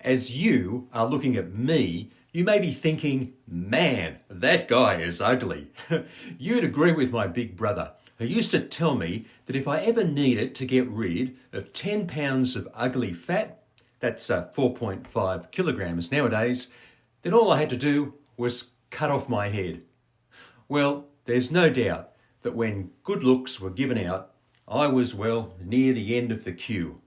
As you are looking at me, you may be thinking, man, that guy is ugly. You'd agree with my big brother, who used to tell me that if I ever needed to get rid of 10 pounds of ugly fat, that's 4.5 kilograms nowadays, then all I had to do was cut off my head. Well, there's no doubt that when good looks were given out, I was, well, near the end of the queue.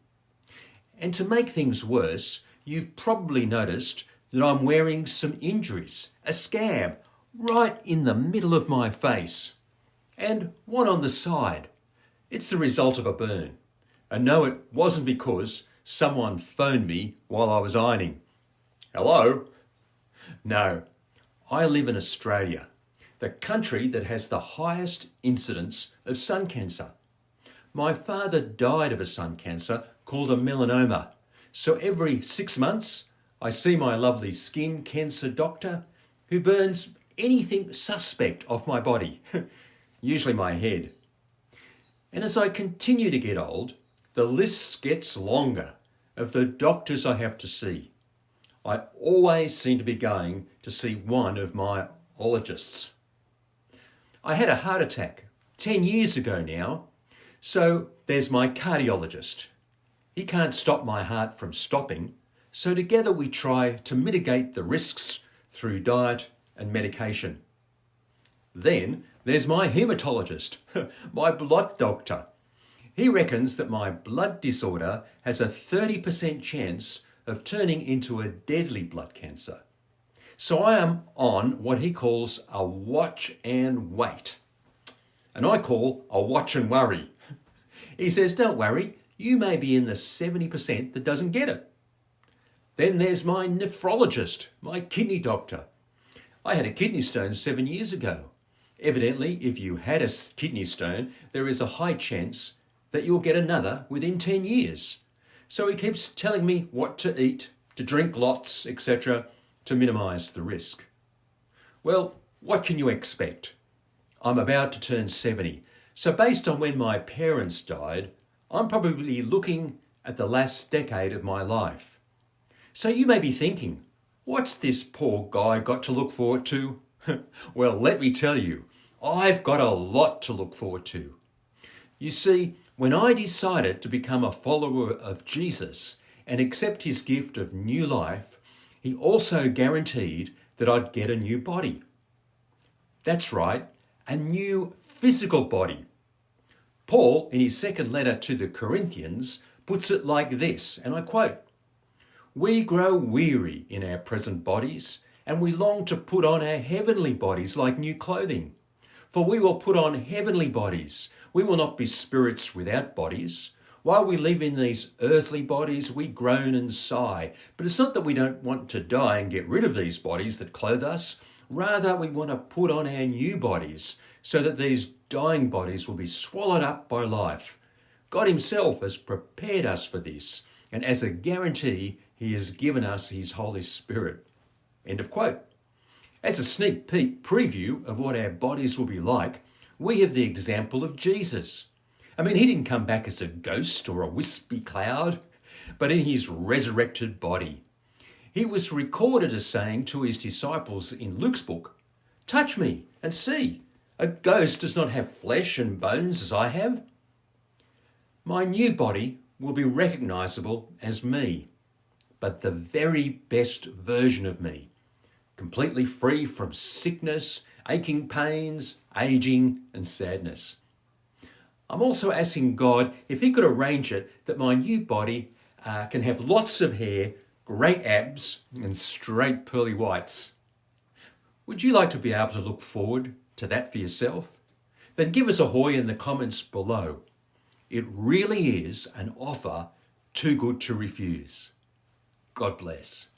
And to make things worse, you've probably noticed that I'm wearing some injuries, a scab right in the middle of my face, and one on the side. It's the result of a burn. And no, it wasn't because someone phoned me while I was ironing. Hello? No, I live in Australia, the country that has the highest incidence of sun cancer. My father died of a sun cancer called a melanoma. So every 6 months, I see my lovely skin cancer doctor who burns anything suspect off my body, usually my head. And as I continue to get old, the list gets longer of the doctors I have to see. I always seem to be going to see one of my ologists. I had a heart attack 10 years ago now, so there's my cardiologist. He can't stop my heart from stopping, so together we try to mitigate the risks through diet and medication. Then there's my hematologist, my blood doctor. He reckons that my blood disorder has a 30% chance of turning into a deadly blood cancer. So I am on what he calls a watch and wait, and I call a watch and worry. He says, don't worry, you may be in the 70% that doesn't get it. Then there's my nephrologist, my kidney doctor. I had a kidney stone 7 years ago. Evidently, if you had a kidney stone, there is a high chance that you'll get another within 10 years. So he keeps telling me what to eat, to drink lots, etc., to minimise the risk. Well, what can you expect? I'm about to turn 70, so based on when my parents died, I'm probably looking at the last decade of my life. So you may be thinking, what's this poor guy got to look forward to? Well, let me tell you, I've got a lot to look forward to. You see, when I decided to become a follower of Jesus and accept his gift of new life, he also guaranteed that I'd get a new body. That's right, a new physical body. Paul, in his second letter to the Corinthians, puts it like this, and I quote, "We grow weary in our present bodies, and we long to put on our heavenly bodies like new clothing. For we will put on heavenly bodies. We will not be spirits without bodies. While we live in these earthly bodies, we groan and sigh. But it's not that we don't want to die and get rid of these bodies that clothe us. Rather, we want to put on our new bodies so that these dying bodies will be swallowed up by life. God himself has prepared us for this, and as a guarantee, he has given us his Holy Spirit." End of quote. As a sneak peek preview of what our bodies will be like, we have the example of Jesus. I mean, he didn't come back as a ghost or a wispy cloud, but in his resurrected body. He was recorded as saying to his disciples in Luke's book, "Touch me and see. A ghost does not have flesh and bones as I have." My new body will be recognisable as me, but the very best version of me, completely free from sickness, aching pains, ageing and sadness. I'm also asking God if he could arrange it that my new body can have lots of hair, great abs and straight pearly whites. Would you like to be able to look forward to that for yourself? Then give us a hoy in the comments below. It really is an offer too good to refuse. God bless.